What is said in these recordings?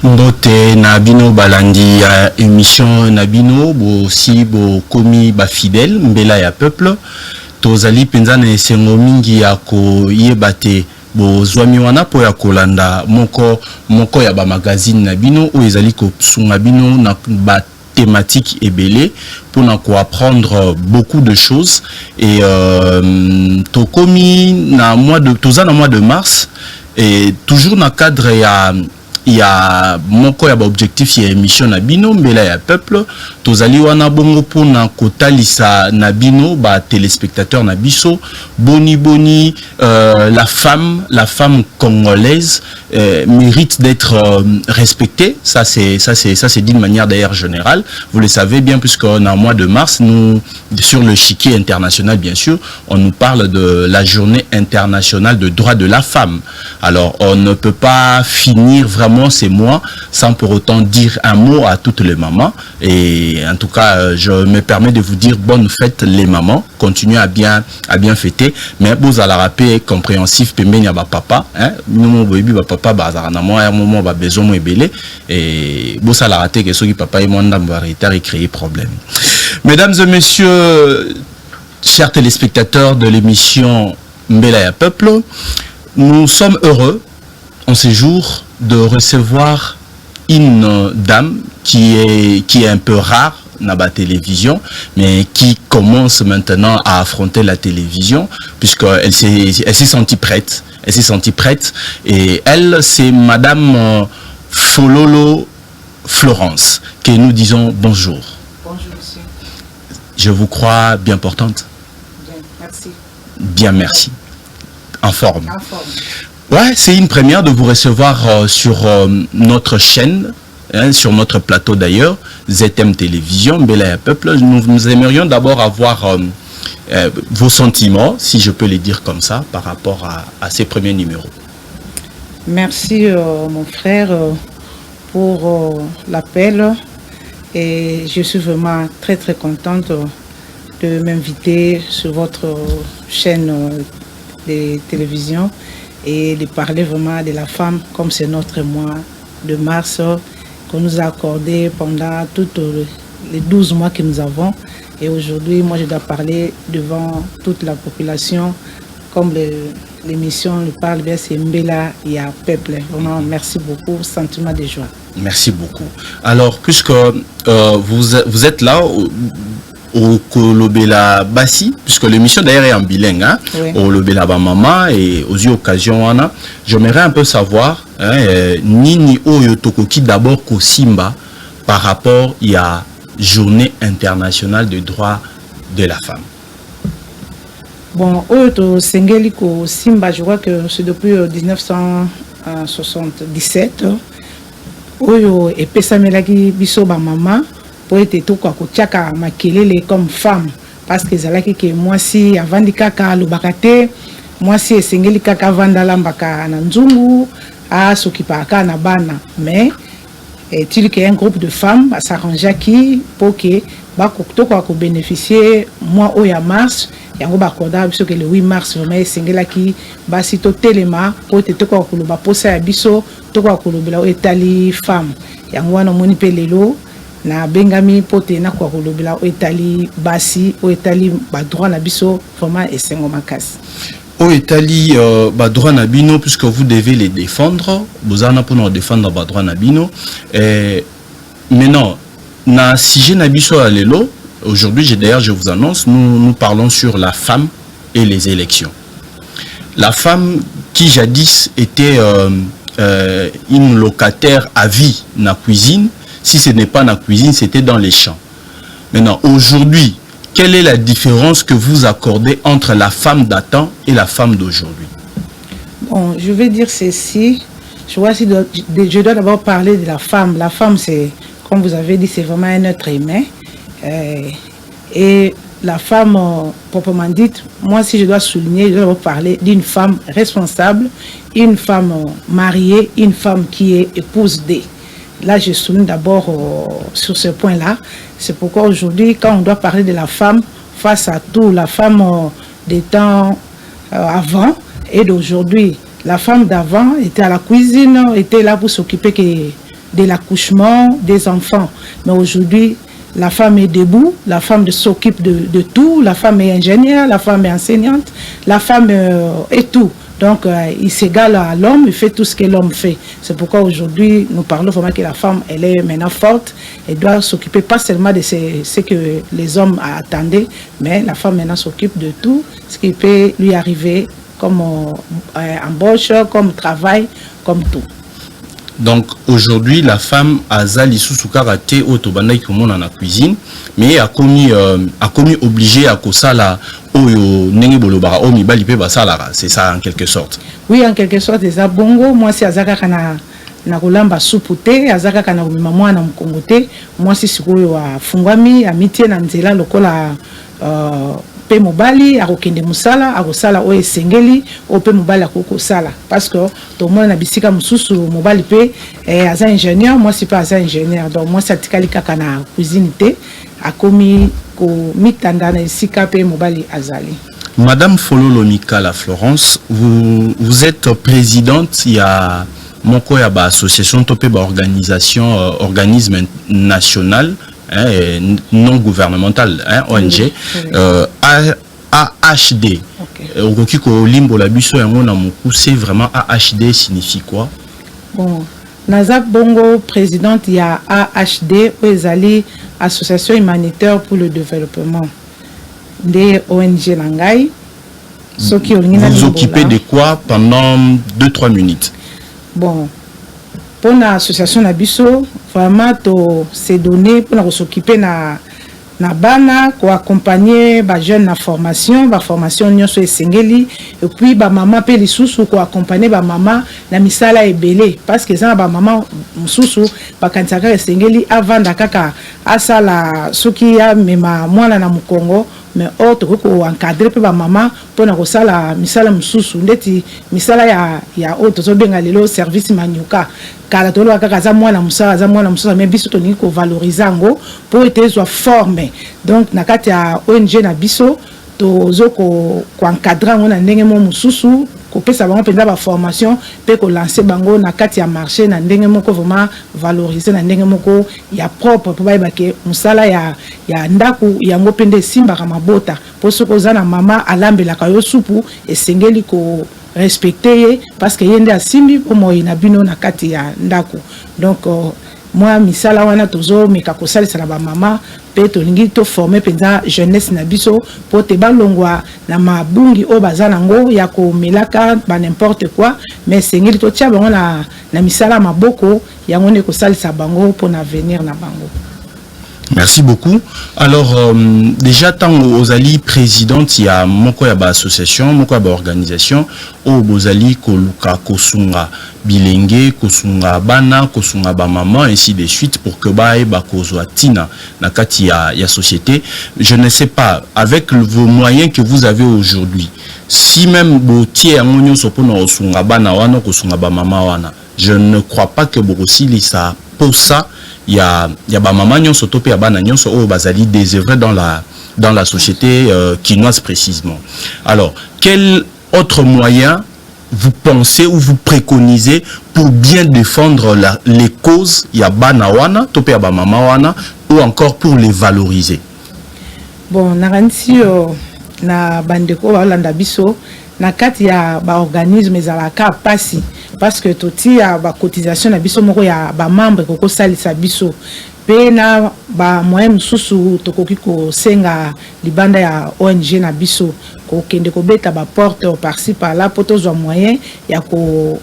Mbote Nabino Balandi émission Nabino aussi bo komi ba fidèle mbela ya peuple tozali penza na esengo mingi ya ko yebate bo zwami wana po ya kolanda moko ya ba magazine Nabino ou ezali ko sunga bino na ba thématique ebele pour apprendre beaucoup de choses et tokomi na mois de mars et toujours dans cadre il y a mon objectif il y a émission Nabino mbela ya peuple tozali wana bongo pona kotalisa Nabino ba téléspectateurs nabiso boni la femme congolaise mérite d'être respectée, ça c'est d'une manière d'ailleurs générale, vous le savez bien puisque en mois de mars nous sur le chiquier international bien sûr on nous parle de la journée internationale de droits de la femme. Alors on ne peut pas finir vraiment ces mois sans pour autant dire un mot à toutes les mamans et en tout cas je me permets de vous dire bonne fête les mamans, continuez à bien fêter mais vous allez rappeler compréhensif pembeni ya ba papa hein nous baby ba papa bazara na moi un moment ba besoin mo ebele et vous allez rater que ceux qui papa et moi ndamba retard et créer problème. Mesdames et messieurs, chers téléspectateurs de l'émission Mbela ya Peuple, nous sommes heureux en ce jour de recevoir une dame qui est un peu rare dans la télévision, mais qui commence maintenant à affronter la télévision, puisqu'elle s'est sentie prête. Elle s'est sentie prête. Et elle, c'est Madame Fololo Florence, que nous disons bonjour. Bonjour, monsieur. Je vous crois bien portante. Bien, merci. Bien, merci. En forme. En forme. Ouais, c'est une première de vous recevoir sur notre chaîne, hein, sur notre plateau d'ailleurs, ZM Télévision, Mbela ya Peuple. Nous aimerions d'abord avoir vos sentiments, si je peux les dire comme ça, par rapport à ces premiers numéros. Merci mon frère pour l'appel et je suis vraiment très contente de m'inviter sur votre chaîne de télévision et de parler vraiment de la femme comme c'est notre mois de mars qu'on nous a accordé pendant tous les 12 mois que nous avons. Et aujourd'hui, moi, je dois parler devant toute la population, comme l'émission le parle bien, c'est Mbela ya Peuple. Vraiment, merci beaucoup, sentiment de joie. Merci beaucoup. Alors, puisque vous êtes là au Kolobela Bassi, puisque l'émission d'ailleurs est en bilingue, hein, oui. Au Kolobela Maman et aux occasions, j'aimerais un peu savoir, hein, Nini Oyo Tokoki d'abord Kosimba par rapport à Journée internationale des droits de la femme. Bon, Oyo Sengeli Kosimba, je crois que c'est depuis 1977. Oyo et Pesamelaki Biso Maman. Pour être tout quoi kotiaka makelele comme femme parce que zalaki que moi si avant di kaka lobakate moi si esengeli kaka vandala mbaka na nzungu a s'occupaka na bana mais est-il qu'il y a un groupe de femmes à s'arranger qui pour que ba to quoi ko bénéficier moi au ya mars yango ba koda biso que le 8 mars vraiment esengela ki ba sito telema pour te to quoi ko loba posa ya biso to quoi ko lobela etali femme yango wana moni pe lelo na bengami pote na kwa kolobela o etali basi o etali ba droit na biso vraiment esengo makasi o etali ba droit na bino puisque vous devez les défendre vous en pour nous défendre ba droit na bino maintenant na sujet na biso alelo aujourd'hui je vous annonce nous parlons sur la femme et les élections. La femme qui jadis était une locataire à vie na cuisine. Si ce n'est pas dans la cuisine, c'était dans les champs. Maintenant, aujourd'hui, quelle est la différence que vous accordez entre la femme d'antan et la femme d'aujourd'hui? Bon, je vais dire ceci. Je dois d'abord parler de la femme. La femme, c'est, comme vous avez dit, c'est vraiment un être humain. Et la femme, proprement dite, moi, si je dois souligner, je dois parler d'une femme responsable, une femme mariée, une femme qui est épouse d'eux. Là, je souligne d'abord sur ce point-là. C'est pourquoi aujourd'hui, quand on doit parler de la femme, face à tout, la femme des temps avant et d'aujourd'hui, la femme d'avant était à la cuisine, était là pour s'occuper de l'accouchement des enfants. Mais aujourd'hui, la femme est debout, la femme s'occupe de tout, la femme est ingénieure, la femme est enseignante, la femme est tout. Donc, il s'égale à l'homme, il fait tout ce que l'homme fait. C'est pourquoi aujourd'hui, nous parlons vraiment que la femme, elle est maintenant forte. Elle doit s'occuper pas seulement de ce que les hommes attendaient, mais la femme maintenant s'occupe de tout ce qui peut lui arriver comme embauche, comme travail, comme tout. Donc aujourd'hui, la femme a zali sous karaté au tobanda qui monte en cuisine, mais a commis obligé à kosala oyo nengi bolobara o mibali pe basalara, c'est ça en quelque sorte. Oui, en quelque sorte, c'est ça. Bongo, moi c'est azaka kana na kolamba supu te, azaka kana komema mwana mkongo te, moi c'est sikoyo afungwami amitie na nzela lokola pe mobali akokende musala akosala o esengeli o pe mobali akokosala parce que tout le monde na bisika mususu mobali pe aza ingénieur, moi c'est pas aza ingénieur, donc moi c'est tikali kaka na cuisine te akomi ko mitanda na esika pe mobali azali. Madame Fololo Mikala Florence, vous êtes présidente, il y a moko ya ba association topé ba organisme national non gouvernemental, ONG, AHD. C'est vraiment AHD signifie quoi? Bon, Nazak Bongo, présidente, il y a AHD, Association humanitaire pour le développement des ONG Langai. Vous vous occupez de quoi pendant 2-3 minutes? Bon, pour l'association Nabiso, vraiment, c'est donné pour s'occuper na bana, pour accompagner les jeunes na formation nyonso esengeli, et puis ba maman pe lisusu pour accompagner ba maman na misala ebele parce que ça ba maman mususu ba kansaka esengeli avant dakaka asala soki ya mema mwana na mukongo mais autre ko encadrer pe ba maman pour na kosala misala mususu ndeti misala ya autre zo benga lelo service manyuka kala tolo kaka za mwana musala mais biso toni ko valoriser ngo pour être soit formé. Donc na kati ya ONG na biso tozo ko encadrer ngo na ndenge mo mususu ko pesa bango penza ba formation pe ko lancer bango na kati ya marché na ndenge moko vraiment valoriser na ndenge moko ya propre pour ba ke musala ya ndaku yango pende simba kama bota pour ce ko zana mama alambela kayo supu esengeli ko respecter parce que yende asimbi au moyen na bino na kati ya ndaku. Donc moi misala wana tozo meka ko salisa na ba mama pe to lingi to former penza jeunesse na biso pour te balongwa na mabungi o bazana ngo ya ko melaka ba n'importe quoi mais sengeli to tia bango na misala maboko ya ngone ko salisa bango pour l'avenir na bango. Merci beaucoup. Alors, déjà, tant aux alliés présidentes, il y a moko ya ba association, moko ya ba organisation, au bozali koluka kosunga bilenge, kosunga bana, kosunga ba maman, ainsi de suite, pour que ba kozwa tina na kati ya société. Je ne sais pas, avec vos moyens que vous avez aujourd'hui, si même botier amonyo sopona kosunga bana wana, kosunga ba maman wana, je ne crois pas que Borosili ça pour ça. Il y a ba maman nyonso topé ya bana nyonso o bazali désœuvré dans la société quinoise précisément. Alors, quel autre moyen vous pensez ou vous préconisez pour bien défendre les causes ya bana wana topé ya ba maman wana ou encore pour les valoriser? Bon, naransi na bandeko ba landa biso na kati ya ba organisme ezalaka pasi parce que toti ya ba cotisation na biso moko ya ba membre ko salisa biso pe na ba moyen mususu tokoki ko senga libanda ya ONG na biso ko kende ko beta ba porte par-ci par-là pour tozwa moyen ya ko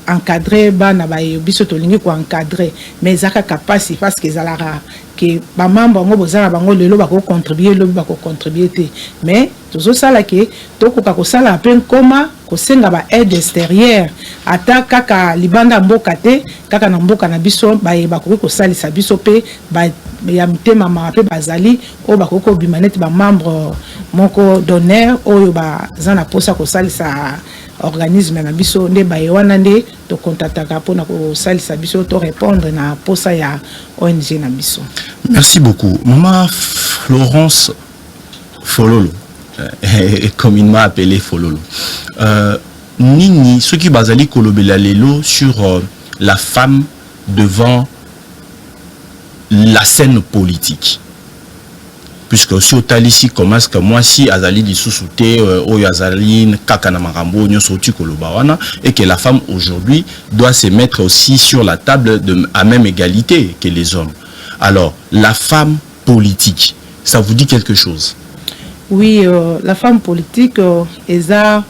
encadrer bana ba biso to lingi ko encadrer mais zaka capacité parce que zalara que ba membre ngo bozala bango lelo ba ko contribuer lo ba ko contribuer te mais tozo sala ke tokoka ko sala pe koma ko senga ba aide extérieure ata kaka libanda mboka te kaka na mboka na biso ba ko salisa biso pe ba ya mitema ma pe bazali o ba ko bimanete ba membre moko d'honneur oyo ba zana posa ko salisa organisme na biso nde ba wana nde to contactaka pona ko salisa biso to répondre na posa ya ONG na biso. Merci beaucoup. Maman Florence Fololo, comme il m'a appelé Fololo. Nini, ce qui bazali kolobela lelo sur la femme devant la scène politique. Puisque aussi au Talissi commence que moi si azali di sous-souté oyo azali kaka na marambo nyoso ti kolobawana et que la femme aujourd'hui doit se mettre aussi sur la table à même égalité que les hommes. Alors la femme politique, ça vous dit quelque chose? Oui, la femme politique eza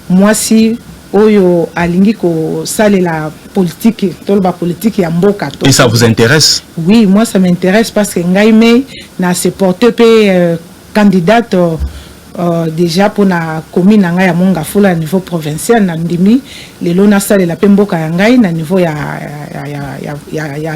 moi si oyo alingi ko sale la politique tolba politique ya mboka to. Et ça vous intéresse? Oui, moi ça m'intéresse parce que ngaime na se porter candidate déjà pour na commune nga ya Mongafula à niveau provincial na ndimi lelo na sale la mboka ya ngai na niveau ya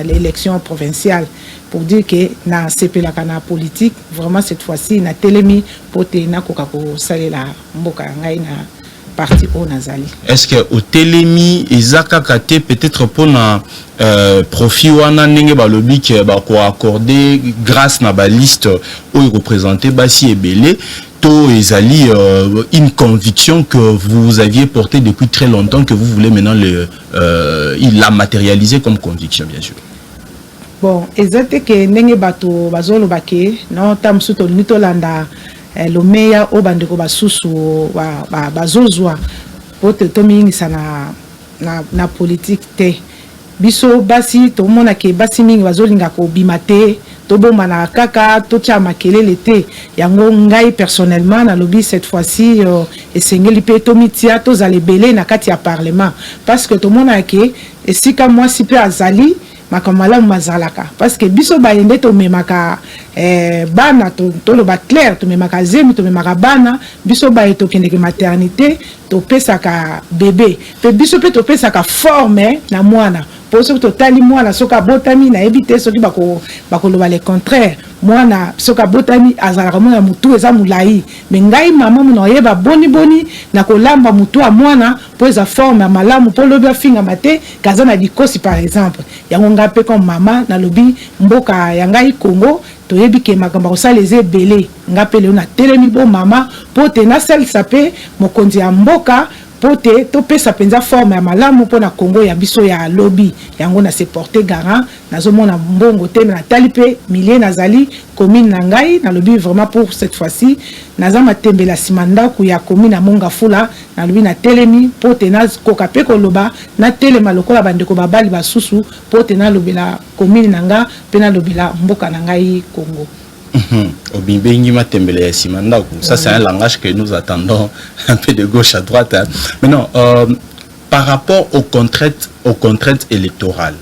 l'élection provinciale pour dire que na sepela kana politique vraiment cette fois-ci na telemi pour te na koka ko sale la mboka ya ngai na parti au Nazali. Est-ce que au Télémi Isaka Kate peut-être pour na profit wana ndenge ba lobby que ba ko accorder grâce na ba liste ou représenter Basi Ebele to ezali une conviction que vous aviez portée depuis très longtemps que vous voulez maintenant il l'a matérialisé comme conviction bien sûr. Bon, exacte que ndenge bato bazolo bake non tamsuto nito landa le meilleur au bandeko basusu bazozwa pote to mingisa na politique te biso basi to mona ke basi mingi bazolinga ko bimate to bomba na kaka to tia makelele te yango ngai personnellement na lobby cette fois-ci esengeli pe to mitia to zalebele na kati ya parlement parce que to mona ke esika moi si pe azali makamala mazalaka parce que biso baende to memaka bana to lo ba clair to memaka zemi to memaka bana biso ba to kendeke maternité to pesaka bébé pe biso pe to pesaka forme na mwana pour ce que totali mwana soka botami na ebité soki bako lo ba le contraire mwana soka botami azalaka mwana mutu eza mulai mais ngai mama muna yeba boni na kolamba mutu a mwana po eza forme malamu po lobi afinga mate kaza na dikosi par exemple yango ngape comme mama na lobi mboka ya ngai Congo to yebi ke makamba ko saleze belé ngape le na telemi bo mama po te na sel sapé mokonzi ya mboka pote to pesa penza forme ya malamu pona Congo ya biso ya lobby yango na se porter garant nazomona mbongo te na talipe milliers nazali commune na ngai na lobby vraiment pour cette fois-ci nazama tembela simanda ku ya commune na Mongafula na lobby na telemi pote na kokape ko loba na telema lokola bandeko babali basusu pote na lobela commune na nga pe na lobela mboka na ngai Congo. Ça c'est un langage que nous attendons un peu de gauche à droite. Hein. Maintenant, par rapport aux contraintes électorales,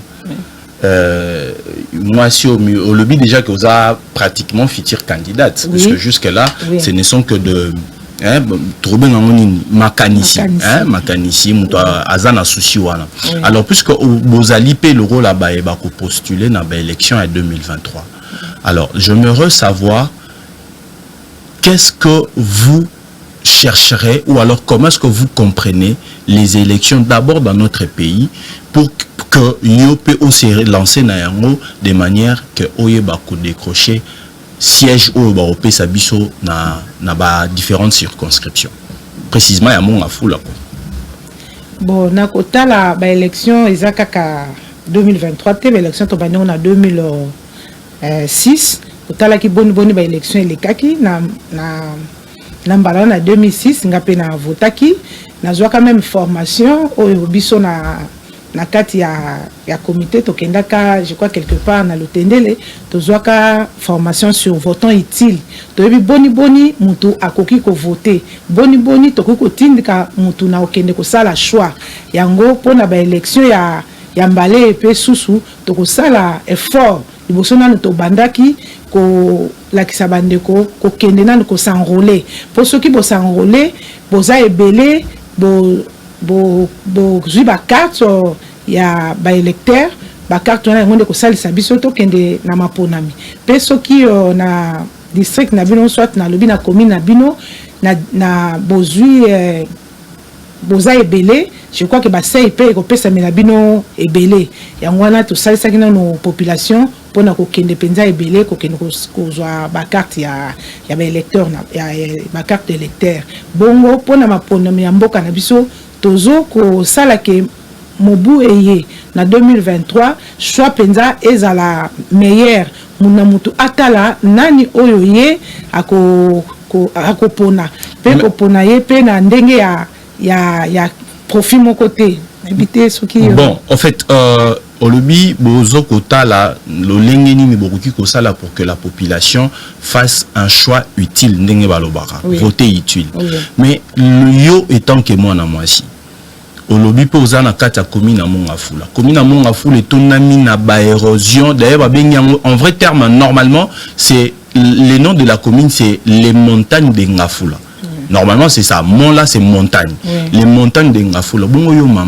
moi si au lobby déjà que vous avez pratiquement future candidate, oui. Parce que jusque là, oui. Ce ne sont que de makanici azana souci wana. Alors puisque vous allez payer le rôle là-bas et postuler dans l'élection en 2023. Alors, j'aimerais savoir qu'est-ce que vous chercherez ou alors comment est-ce que vous comprenez les élections d'abord dans notre pays pour que l'IOP aussi lancé de manière que Oyeba décrocher siège au Européen Sabiso na différentes circonscriptions. Précisément, il y a mon afou là. Bon, na kota la élection Isakaka 2023, l'élection on a 2006 otala ki boni ba élection elekaki na mbala na 2006 ngape na votaki na zwa quand même formation oyo biso na kati ya comité to kendaka je crois quelque part na lotendele to zwa ka formation sur votant utile to yebi boni mutu akoki ko voter boni to ko tindika mutu na okende ko sala choix yango pona ba élection ya mbale pe susu to ko sala effort liboso nanu to bandaki ko lakisa bandeko ko kende nanu ko s'enrôler pour ceux qui bo s'enrôler boza ebele bo zui ba carte ya ba électeur ba carte na ngonde ko salisa biso to kende na maponami pe ceux qui na district na bino soit na lobi na commune na bino na bozui boza ebele je crois que basai pe ko pesa mena bino ebele yango wana to salisa kina no population pona ko kende penza ebele ko kende ko zwa ba carte ya ba électeur na ya ba carte électeur bongo pona mapono ya mboka na biso tozo ko sala ke mobu eye na 2023 soit penza ezala meilleur muna mutu atala nani oyo ye akopona pe kopona ye pe na ndenge ya profit mon côté habiter ce qui bon en fait olobi bozo kotala lolenge nini bokoki kosala pour que la population fasse un choix utile ndenge balobaka voter utile mais le yo étant que moi na mwasi olobi pe oza na kati ya commune na Mongafula etonami na ba érosion d'ailleurs babengi en vrai terme normalement c'est le nom de la commune c'est les montagnes de Ngafula normalement c'est ça mont là c'est montagne les montagnes de Ngafula bongo yo mama